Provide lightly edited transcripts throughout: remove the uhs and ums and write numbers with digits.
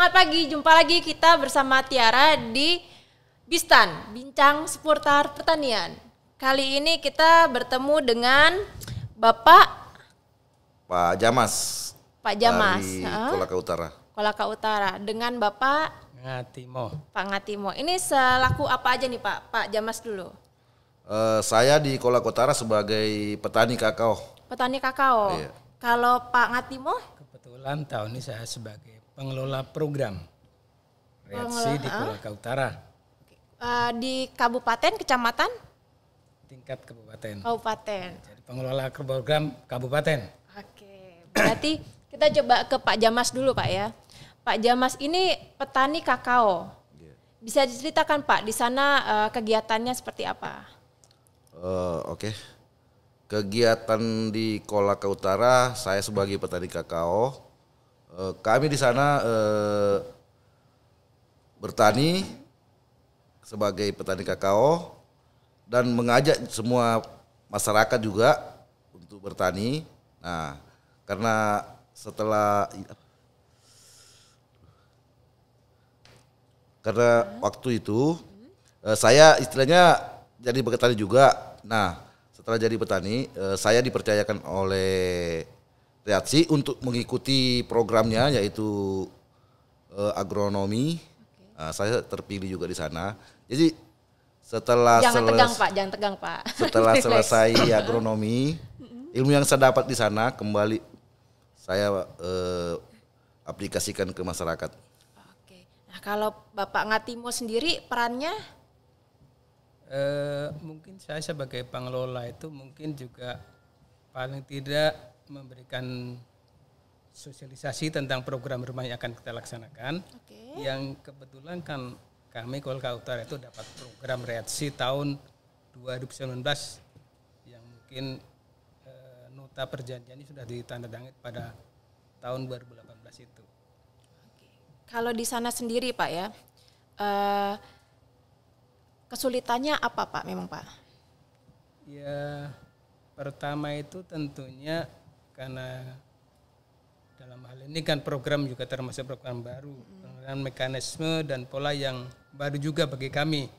semangat pagi. Jumpa lagi kita bersama Tiara di Bistan, Bincang Seputar Pertanian. Kali ini kita bertemu dengan Bapak Jamas. Pak Jamas dari Kolaka Utara. Kolaka Utara dengan Bapak Ngatimo. Pak Ngatimo. Ini selaku apa aja nih Pak? Pak Jamas dulu. Saya di Kolaka Utara sebagai petani kakao. Petani kakao. Iya. Kalau Pak Ngatimo? Kebetulan tahun ini saya sebagai pengelola program reaksi di Kolaka Utara. Di kabupaten, kecamatan? Tingkat kabupaten. Kabupaten. Jadi pengelola program kabupaten. Oke, berarti kita coba ke Pak Jamas dulu Pak ya. Pak Jamas ini petani kakao. Bisa diceritakan Pak di sana kegiatannya seperti apa? Oke. Kegiatan di Kolaka Utara, saya sebagai petani kakao. Kami di sana bertani sebagai petani kakao dan mengajak semua masyarakat juga untuk bertani. Nah, karena waktu itu saya istilahnya jadi petani juga. Nah, setelah jadi petani, saya dipercayakan oleh Reaksi untuk mengikuti programnya yaitu agronomi. Nah, saya terpilih juga di sana. Jadi setelah Jangan tegang Pak. Setelah selesai agronomi, ilmu yang saya dapat di sana kembali saya aplikasikan ke masyarakat. Oke. Nah, kalau Bapak Ngatimo sendiri perannya? Mungkin saya sebagai pengelola itu mungkin juga paling tidak memberikan sosialisasi tentang program rumah yang akan kita laksanakan. Oke. Yang kebetulan kan kami Kolaka Utara itu dapat program reaksi tahun 2019 yang mungkin nota perjanjiannya sudah ditandatangani pada tahun 2018 itu. Oke. Kalau di sana sendiri Pak ya, kesulitannya apa Pak memang Pak? Ya, pertama itu tentunya karena dalam hal ini kan program juga termasuk program baru dengan mekanisme dan pola yang baru juga bagi kami.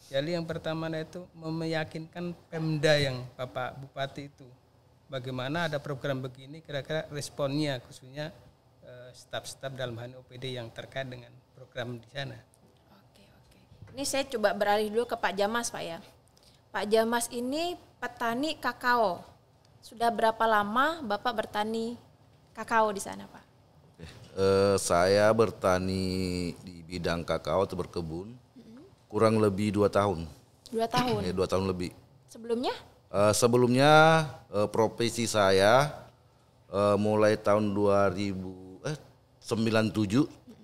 Jadi yang pertama itu meyakinkan Pemda yang Bapak Bupati itu bagaimana ada program begini kira-kira responnya khususnya staf-staf dalam hal OPD yang terkait dengan program di sana. Ini saya coba beralih dulu ke Pak Jamas Pak ya. Pak Jamas ini petani kakao. Sudah berapa lama Bapak bertani kakao di sana Pak? Saya bertani di bidang kakao atau berkebun kurang lebih 2 tahun. 2 tahun? 2 tahun lebih. Sebelumnya? Sebelumnya profesi saya mulai tahun 97,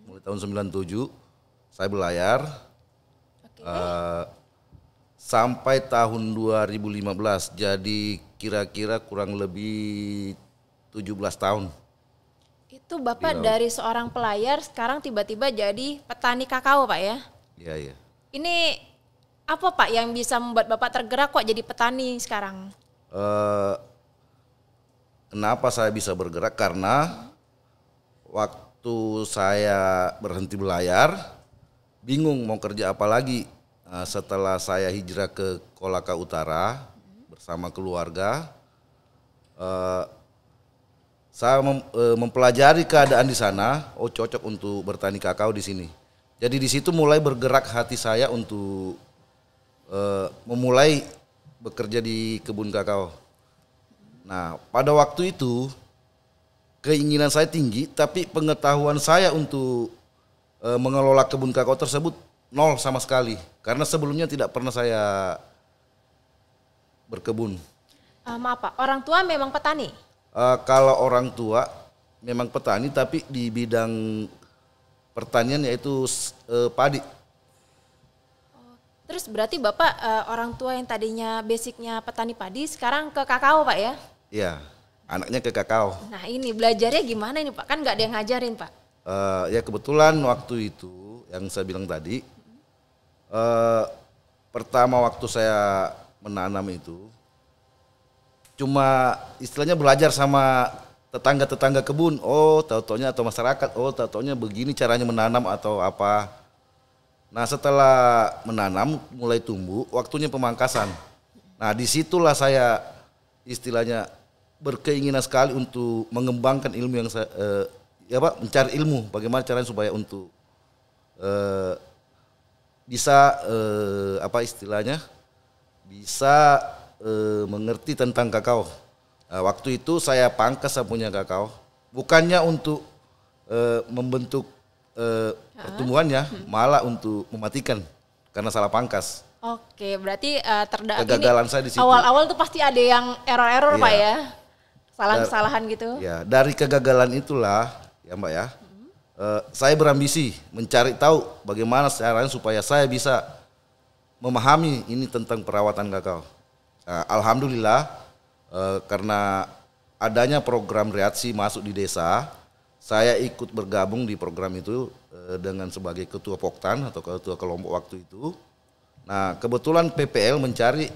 mulai tahun 97 saya berlayar. Sampai tahun 2015, jadi kira-kira kurang lebih 17 tahun. Itu Bapak dari seorang pelayar sekarang tiba-tiba jadi petani kakao Pak ya? Iya. Ini apa Pak yang bisa membuat Bapak tergerak kok jadi petani sekarang? Kenapa saya bisa bergerak? Karena waktu saya berhenti berlayar, bingung mau kerja apa lagi. Setelah saya hijrah ke Kolaka Utara bersama keluarga, saya mempelajari keadaan di sana. Oh, cocok untuk bertani kakao di sini. Jadi di situ mulai bergerak hati saya untuk memulai bekerja di kebun kakao. Nah, pada waktu itu keinginan saya tinggi, tapi pengetahuan saya untuk mengelola kebun kakao tersebut nol sama sekali, karena sebelumnya tidak pernah saya berkebun. Maaf Pak, orang tua memang petani? Kalau orang tua memang petani, tapi di bidang pertanian yaitu padi. Terus berarti Bapak orang tua yang tadinya basicnya petani padi sekarang ke kakao Pak ya? Iya, anaknya ke kakao. Nah ini belajarnya gimana ini Pak? Kan nggak ada yang ngajarin Pak? Ya kebetulan waktu itu yang saya bilang tadi, pertama waktu saya menanam itu cuma istilahnya belajar sama tetangga-tetangga kebun, oh tahu-taunya atau masyarakat, oh tahu-taunya begini caranya menanam atau apa. Nah setelah menanam mulai tumbuh, waktunya pemangkasan. Nah disitulah saya istilahnya berkeinginan sekali untuk mengembangkan ilmu yang saya, mencari ilmu bagaimana caranya supaya untuk bisa bisa mengerti tentang kakao. Nah, waktu itu saya pangkas saya punya kakao, bukannya untuk membentuk pertumbuhannya, malah untuk mematikan karena salah pangkas. Oke, berarti kegagalan saya di situ. Awal-awal tuh pasti ada yang error-error Pak ya, kesalahan gitu. Ya, dari kegagalan itulah ya Mbak ya, saya berambisi mencari tahu bagaimana caranya supaya saya bisa memahami ini tentang perawatan kakao. Nah, alhamdulillah karena adanya program reaksi masuk di desa, saya ikut bergabung di program itu dengan sebagai ketua Poktan atau ketua kelompok waktu itu. Nah kebetulan PPL mencari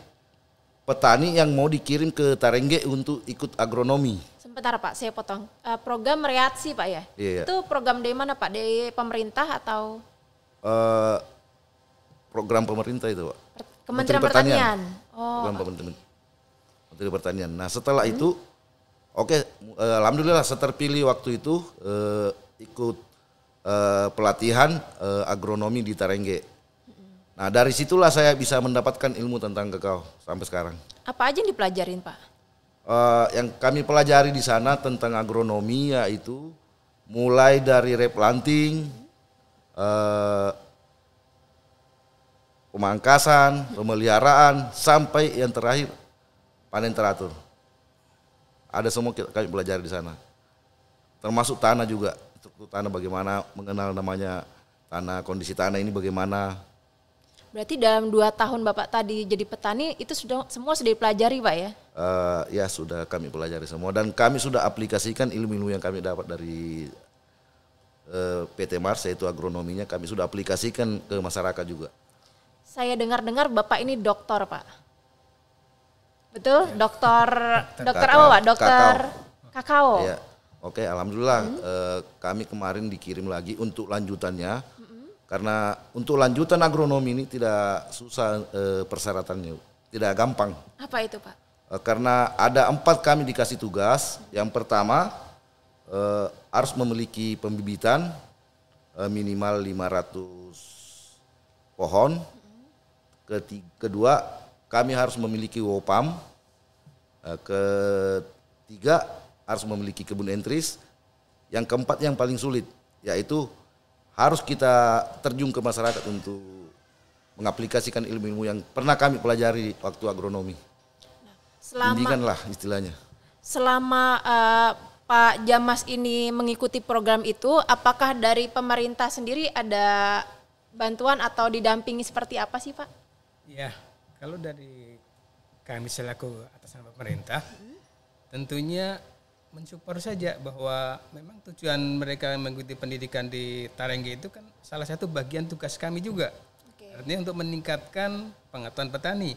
petani yang mau dikirim ke Tarengge untuk ikut agronomi. Sebentar Pak, saya potong. Program reaksi Pak ya? Iya. Itu program dari mana Pak? Dari pemerintah atau? Program pemerintah itu Pak. Kementerian Pertanian. Oh. Menteri Pertanian. Nah setelah itu, alhamdulillah saya terpilih waktu itu ikut pelatihan agronomi di Tarengge. Nah dari situlah saya bisa mendapatkan ilmu tentang kakao sampai sekarang. Apa aja yang dipelajarin Pak? Yang kami pelajari di sana tentang agronomi yaitu mulai dari replanting, pemangkasan, pemeliharaan, sampai yang terakhir panen teratur. Ada semua kami pelajari di sana. Termasuk tanah juga, struktur tanah bagaimana, mengenal namanya tanah, kondisi tanah ini bagaimana. Berarti dalam 2 tahun Bapak tadi jadi petani itu semua sudah dipelajari Pak ya? Ya sudah kami pelajari semua dan kami sudah aplikasikan ilmu-ilmu yang kami dapat dari PT Mars yaitu agronominya kami sudah aplikasikan ke masyarakat juga. Saya dengar-dengar Bapak ini doktor Pak. Betul? Ya. Dokter apa Pak? Dokter kakao. Ya. Oke, alhamdulillah kami kemarin dikirim lagi untuk lanjutannya. Karena untuk lanjutan agronomi ini tidak susah persyaratannya, tidak gampang. Apa itu Pak? Karena ada 4 kami dikasih tugas. Yang pertama harus memiliki pembibitan minimal 500 pohon. Kedua kami harus memiliki WOPAM. Ketiga harus memiliki kebun entris. Yang keempat yang paling sulit yaitu harus kita terjun ke masyarakat untuk mengaplikasikan ilmu-ilmu yang pernah kami pelajari waktu agronomi. Pendidikan lah istilahnya. Selama Pak Djamas ini mengikuti program itu, apakah dari pemerintah sendiri ada bantuan atau didampingi seperti apa sih Pak? Ya, kalau dari kami selaku atasan pemerintah, tentunya mensupport saja bahwa memang tujuan mereka mengikuti pendidikan di Tarengge itu kan salah satu bagian tugas kami juga. Artinya untuk meningkatkan pengetahuan petani.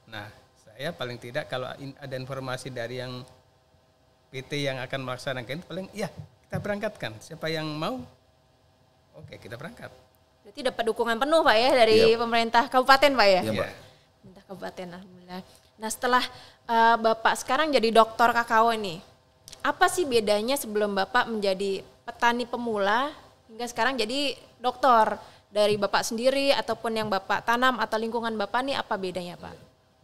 Nah, saya paling tidak kalau ada informasi dari yang PT yang akan melaksanakan itu paling ya kita berangkatkan. Siapa yang mau, oke kita berangkat. Berarti dapat dukungan penuh Pak ya dari pemerintah kabupaten Pak ya? Iya Pak. Pemerintah kabupaten, alhamdulillah. Nah setelah Bapak sekarang jadi doktor kakao ini, apa sih bedanya sebelum Bapak menjadi petani pemula hingga sekarang jadi dokter? Dari Bapak sendiri ataupun yang Bapak tanam atau lingkungan Bapak nih apa bedanya Pak?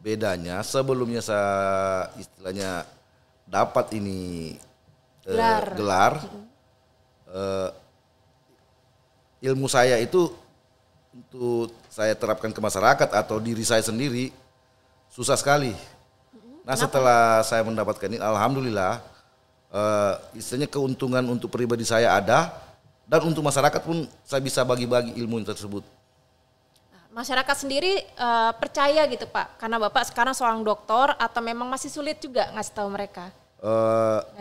Bedanya sebelumnya saya istilahnya dapat ini gelar ilmu saya itu untuk saya terapkan ke masyarakat atau diri saya sendiri susah sekali. Nah setelah saya mendapatkan ini alhamdulillah istilahnya keuntungan untuk pribadi saya ada dan untuk masyarakat pun saya bisa bagi-bagi ilmu tersebut. Masyarakat sendiri percaya gitu Pak karena Bapak sekarang seorang dokter atau memang masih sulit juga ngasih tahu mereka?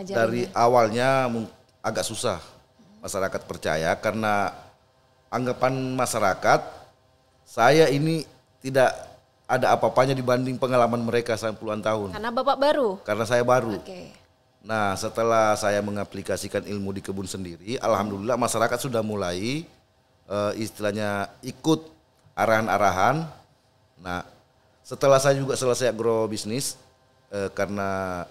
Dari awalnya agak susah masyarakat percaya karena anggapan masyarakat saya ini tidak ada apa-apanya dibanding pengalaman mereka 90-an tahun. Karena Bapak baru? Karena saya baru. Okay. Nah, setelah saya mengaplikasikan ilmu di kebun sendiri, alhamdulillah masyarakat sudah mulai istilahnya ikut arahan-arahan. Nah, setelah saya juga selesai agrobisnis, karena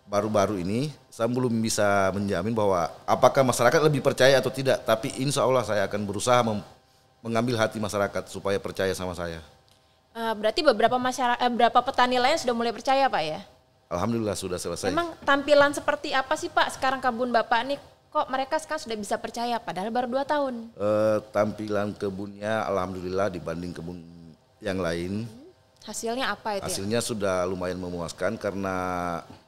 baru-baru ini saya belum bisa menjamin bahwa apakah masyarakat lebih percaya atau tidak. Tapi insya Allah saya akan berusaha mengambil hati masyarakat supaya percaya sama saya. Berarti beberapa petani lain sudah mulai percaya Pak ya? Alhamdulillah sudah selesai. Emang tampilan seperti apa sih Pak sekarang kebun Bapak nih? Kok mereka sekarang sudah bisa percaya padahal baru 2 tahun? Tampilan kebunnya alhamdulillah dibanding kebun yang lain. Hasilnya apa itu? Hasilnya sudah lumayan memuaskan karena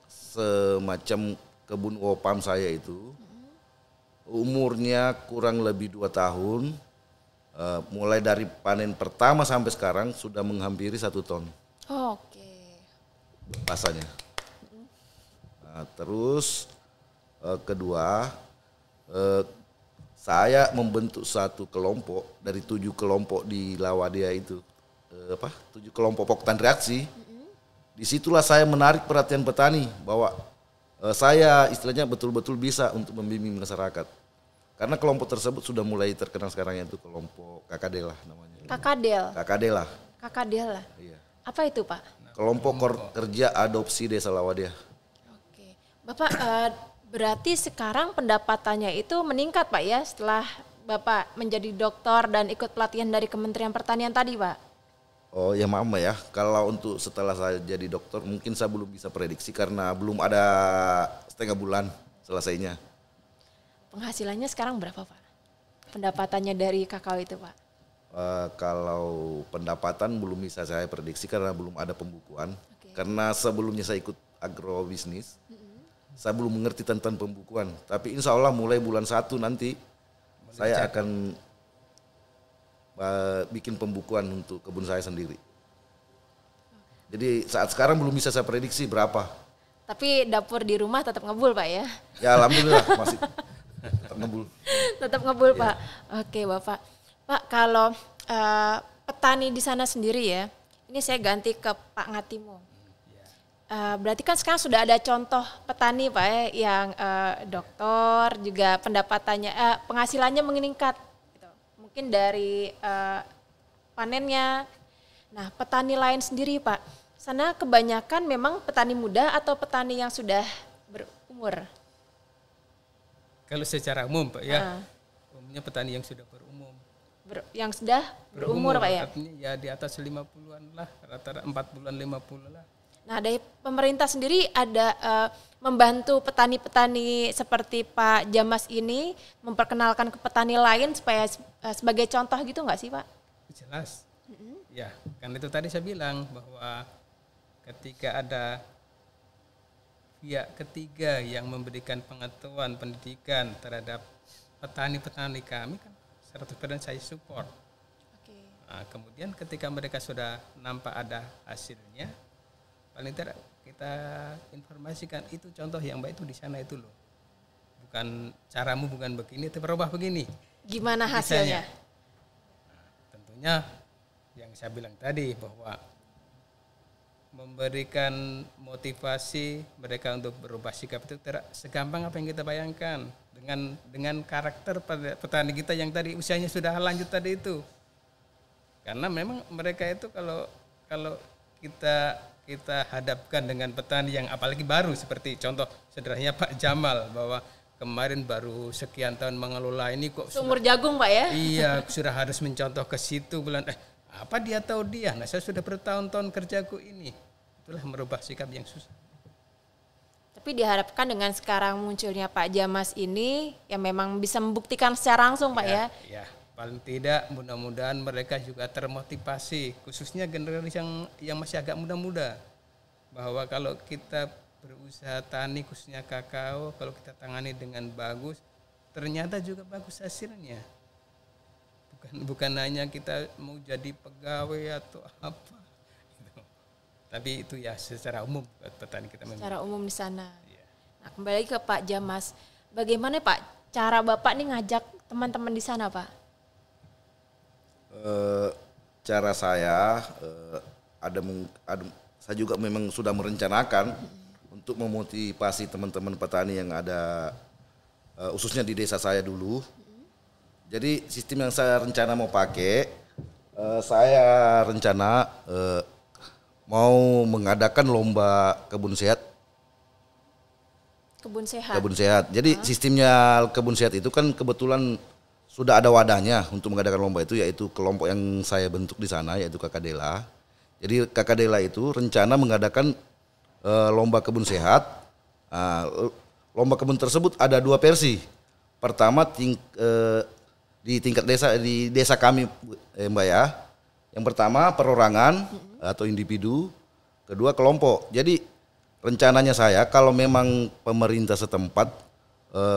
semacam kebun wopam saya itu umurnya kurang lebih 2 tahun. Mulai dari panen pertama sampai sekarang sudah menghampiri 1 ton. Oke. Rasanya. Nah, terus kedua, saya membentuk satu kelompok dari 7 kelompok di Lawadia itu, 7 kelompok poktan reaksi. Disitulah saya menarik perhatian petani bahwa saya istilahnya betul-betul bisa untuk membimbing masyarakat. Karena kelompok tersebut sudah mulai terkenal sekarang, yaitu kelompok Kakadel lah namanya. Kakadel lah. Iya. Apa itu Pak? Kelompok kerja adopsi Desa Lawadia. Oke, Bapak berarti sekarang pendapatannya itu meningkat Pak ya setelah Bapak menjadi dokter dan ikut pelatihan dari Kementerian Pertanian tadi Pak? Oh ya maaf ya, kalau untuk setelah saya jadi dokter mungkin saya belum bisa prediksi karena belum ada setengah bulan selesainya. Penghasilannya sekarang berapa Pak? Pendapatannya dari kakao itu Pak? Kalau pendapatan belum bisa saya prediksi karena belum ada pembukuan. Okay. Karena sebelumnya saya ikut agrobisnis, saya belum mengerti tentang pembukuan. Tapi insya Allah mulai bulan 1 nanti saya akan bikin pembukuan untuk kebun saya sendiri. Jadi saat sekarang belum bisa saya prediksi berapa. Tapi dapur di rumah tetap ngebul Pak ya? Ya alhamdulillah masih tetap ngebul. Tetap ngebul Pak. Oke Bapak. Pak, kalau petani di sana sendiri ya, ini saya ganti ke Pak Ngatimo. Berarti kan sekarang sudah ada contoh petani Pak ya, yang dokter juga pendapatannya, penghasilannya meningkat. Gitu. Mungkin dari panennya. Nah, petani lain sendiri Pak, sana kebanyakan memang petani muda atau petani yang sudah berumur? Kalau secara umum Pak ya, umumnya petani yang sudah berumur. Yang sudah berumur Pak ya? Artinya ya di atas 50-an lah, rata-rata 4 bulan 50 lah. Nah dari pemerintah sendiri ada membantu petani-petani seperti Pak Jamas ini memperkenalkan ke petani lain supaya sebagai contoh gitu nggak sih Pak? Jelas. Ya, kan itu tadi saya bilang bahwa ketika ada pihak ketiga yang memberikan pengetahuan pendidikan terhadap petani-petani kami kan 100% saya support. Okay. Nah, kemudian ketika mereka sudah nampak ada hasilnya, paling tidak kita informasikan itu contoh yang baik itu di sana itu loh. Bukan caramu bukan begini, tapi berubah begini. Gimana hasilnya? Nah, tentunya yang saya bilang tadi bahwa memberikan motivasi mereka untuk berubah sikap itu tidak segampang apa yang kita bayangkan. Dengan karakter petani kita yang tadi usianya sudah lanjut tadi itu, karena memang mereka itu kalau kita hadapkan dengan petani yang apalagi baru seperti contoh sederhananya Pak Jamal bahwa kemarin baru sekian tahun mengelola ini kok sumur jagung Pak ya? Iya sudah harus mencontoh ke situ bulan apa dia tahu dia, nah saya sudah bertahun-tahun kerjaku ini, itulah merubah sikap yang susah. Tapi diharapkan dengan sekarang munculnya Pak Jamas ini yang memang bisa membuktikan secara langsung Pak ya. Ya, paling tidak mudah-mudahan mereka juga termotivasi, khususnya generasi yang masih agak muda-muda, bahwa kalau kita berusaha tani khususnya kakao, kalau kita tangani dengan bagus, ternyata juga bagus hasilnya. Bukan hanya kita mau jadi pegawai atau apa. Tapi itu ya secara umum petani kita memang. Secara umum di sana. Ya. Nah, kembali lagi ke Pak Jamas. Bagaimana Pak cara Bapak nih ngajak teman-teman di sana Pak? Cara saya saya juga memang sudah merencanakan untuk memotivasi teman-teman petani yang ada khususnya di desa saya dulu. Jadi sistem yang saya rencana mau pakai, saya rencana mau mengadakan lomba kebun sehat. Kebun sehat. Kebun sehat. Jadi sistemnya kebun sehat itu kan kebetulan sudah ada wadahnya untuk mengadakan lomba itu, yaitu kelompok yang saya bentuk di sana, yaitu Kakadela. Jadi Kakadela itu rencana mengadakan lomba kebun sehat. Lomba kebun tersebut ada 2 versi. Pertama di tingkat desa, di desa kami, Mbak ya. Yang pertama perorangan atau individu, kedua kelompok. Jadi rencananya saya kalau memang pemerintah setempat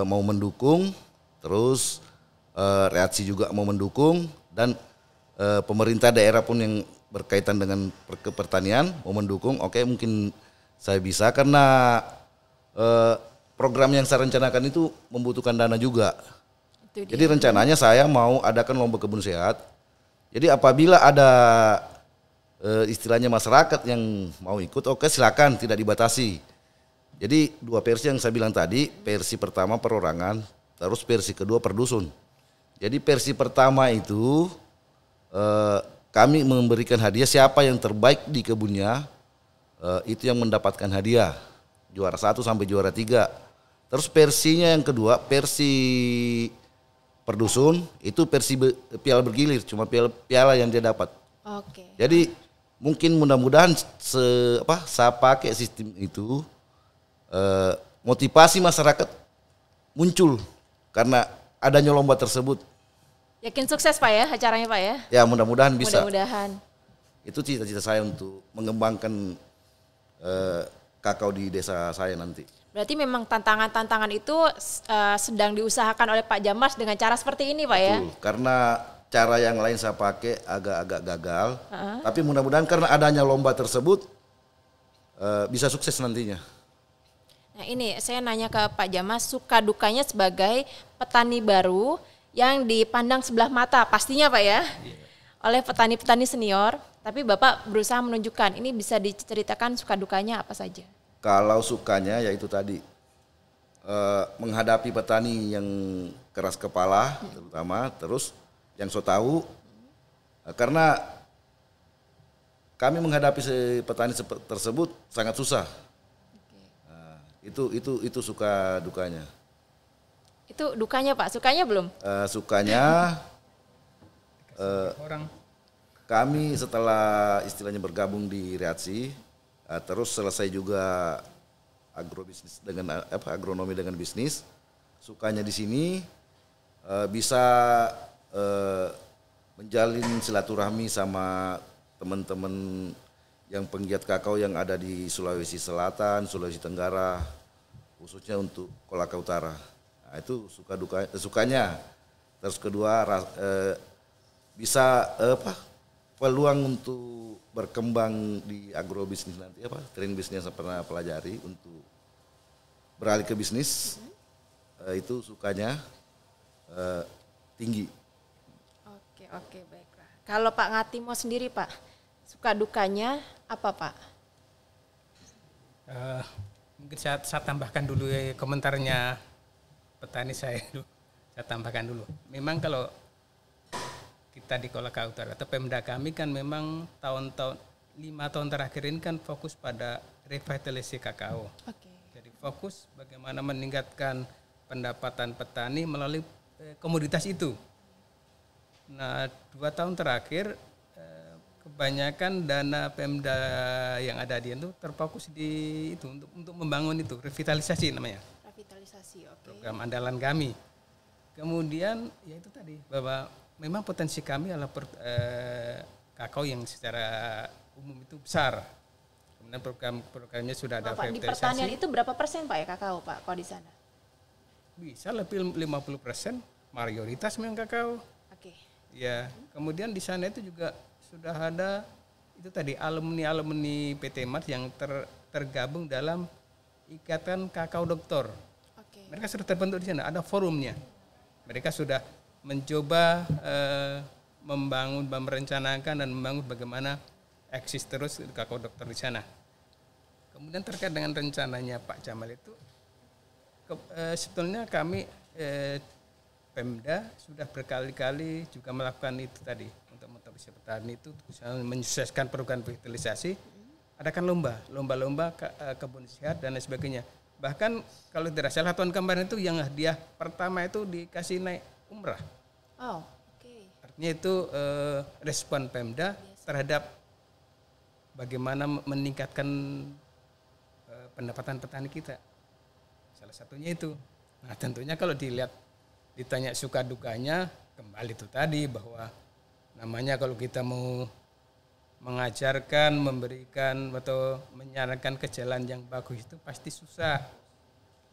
mau mendukung, terus Reaksi juga mau mendukung, dan pemerintah daerah pun yang berkaitan dengan pertanian mau mendukung, oke, mungkin saya bisa, karena program yang saya rencanakan itu membutuhkan dana juga. Jadi rencananya saya mau adakan lomba kebun sehat. Jadi apabila ada istilahnya masyarakat yang mau ikut, oke silakan, tidak dibatasi. Jadi 2 versi yang saya bilang tadi, versi pertama perorangan, terus versi kedua per dusun. Jadi versi pertama itu kami memberikan hadiah, siapa yang terbaik di kebunnya itu yang mendapatkan hadiah, juara 1 sampai juara 3. Terus versinya yang kedua, versi per dusun, itu versi piala bergilir, cuma piala yang dia dapat. Oke. Jadi mungkin mudah-mudahan saya pakai sistem itu, motivasi masyarakat muncul karena adanya lomba tersebut. Yakin sukses Pak ya acaranya Pak ya? Ya mudah-mudahan bisa. Mudah-mudahan. Itu cita-cita saya untuk mengembangkan kakao di desa saya nanti. Berarti memang tantangan-tantangan itu sedang diusahakan oleh Pak Djamas dengan cara seperti ini Pak ya? Betul, karena cara yang lain saya pakai agak-agak gagal. Tapi mudah-mudahan karena adanya lomba tersebut bisa sukses nantinya. Nah ini saya nanya ke Pak Djamas, suka dukanya sebagai petani baru yang dipandang sebelah mata pastinya Pak ya, oleh petani-petani senior, tapi Bapak berusaha menunjukkan, ini bisa diceritakan suka dukanya apa saja? Kalau sukanya yaitu tadi, menghadapi petani yang keras kepala terutama, terus yang so tahu, karena kami menghadapi petani tersebut sangat susah. Itu suka dukanya. Itu dukanya Pak, sukanya belum? Sukanya orang kami setelah istilahnya bergabung di Reaksi, terus selesai juga agrobisnis dengan agronomi dengan bisnis. Sukanya di sini bisa menjalin silaturahmi sama teman-teman yang penggiat kakao yang ada di Sulawesi Selatan, Sulawesi Tenggara, khususnya untuk Kolaka Utara. Nah, itu sukanya. Terus kedua bisa peluang untuk berkembang di agrobisnis nanti, tren bisnis yang pernah pelajari untuk beralih ke bisnis, itu sukanya tinggi. Oke baiklah. Kalau Pak Ngatimo sendiri Pak, suka dukanya apa Pak? Mungkin saya tambahkan dulu komentarnya petani saya dulu. Saya tambahkan dulu. Memang kalau kita di Kolaka Utara atau Pemda kami kan memang 5 tahun terakhir ini kan fokus pada revitalisasi kakao. Jadi fokus bagaimana meningkatkan pendapatan petani melalui komoditas itu. Nah 2 tahun terakhir kebanyakan dana Pemda yang ada di itu terfokus di itu untuk membangun itu revitalisasi namanya. Revitalisasi, oke. Program andalan kami. Kemudian ya itu tadi bahwa memang potensi kami adalah kakao yang secara umum itu besar. Kemudian programnya sudah ada Pak, revitalisasi. di pertanian itu berapa persen Pak ya kakao Pak kalau di sana? Bisa lebih 50%, mayoritas memang kakao. Oke. Ya, kemudian di sana itu juga sudah ada itu tadi alumni PT Mars yang tergabung dalam Ikatan Kakao Doktor. Oke. Mereka sudah terbentuk di sana, ada forumnya. Mereka sudah mencoba merencanakan dan membangun bagaimana eksis terus kakao dokter di sana. kemudian terkait dengan rencananya Pak Jamal itu, sebetulnya kami Pemda sudah berkali-kali juga melakukan itu tadi untuk motivasi petani itu, misalnya menyukseskan program revitalisasi, adakan lomba kebun sehat dan lain sebagainya. Bahkan kalau tidak salah tahun kemarin itu yang hadiah pertama itu dikasih naik umrah. Oh, oke. Artinya itu respon Pemda terhadap bagaimana meningkatkan pendapatan petani kita. Salah satunya itu. Nah, tentunya kalau ditanya suka dukanya, kembali itu tadi bahwa namanya kalau kita mau mengajarkan, memberikan atau menyarankan ke jalan yang bagus itu pasti susah.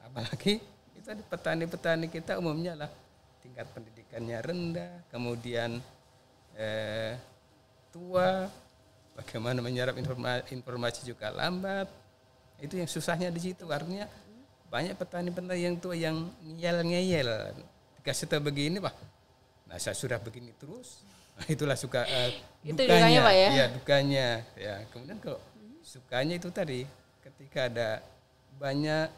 Apalagi itu petani-petani kita umumnya lah tingkat pendidikannya rendah, kemudian tua, bagaimana menyerap informasi juga lambat. Itu yang susahnya di situ. Artinya banyak petani-petani yang tua yang ngeyel. Dikasih tahu begini, Pak. Nah, saya sudah begini terus. Nah, itulah suka dukanya, Pak ya. Iya, dukanya. Ya, kemudian kalau sukanya itu tadi ketika ada banyak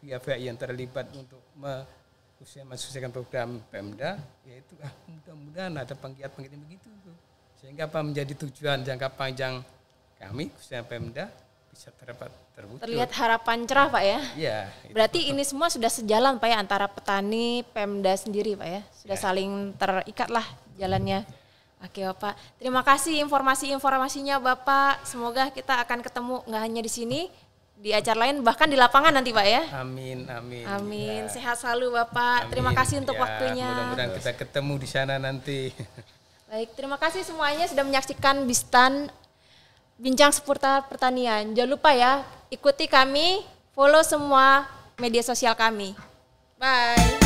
pihak-pihak yang terlibat untuk mensukseskan program Pemda, yaitu mudah-mudahan ada penggiat-penggiat begitu tuh. Sehingga apa menjadi tujuan jangka panjang kami khususnya Pemda bisa terwujud. Terlihat harapan cerah, Pak ya. Iya. Berarti ini semua sudah sejalan, Pak ya, antara petani, Pemda sendiri, Pak ya. Sudah saling terikat lah jalannya. Oke, Bapak. Terima kasih informasinya, Bapak. Semoga kita akan ketemu nggak hanya di sini, di acara lain, bahkan di lapangan nanti, Pak ya. Amin. Amin. Ya. Sehat selalu, Bapak. Amin. Terima kasih untuk waktunya. Mudah-mudahan kita ketemu di sana nanti. Baik, terima kasih semuanya sudah menyaksikan Bistan Bincang Seputar Pertanian. Jangan lupa ya, ikuti kami, follow semua media sosial kami. Bye.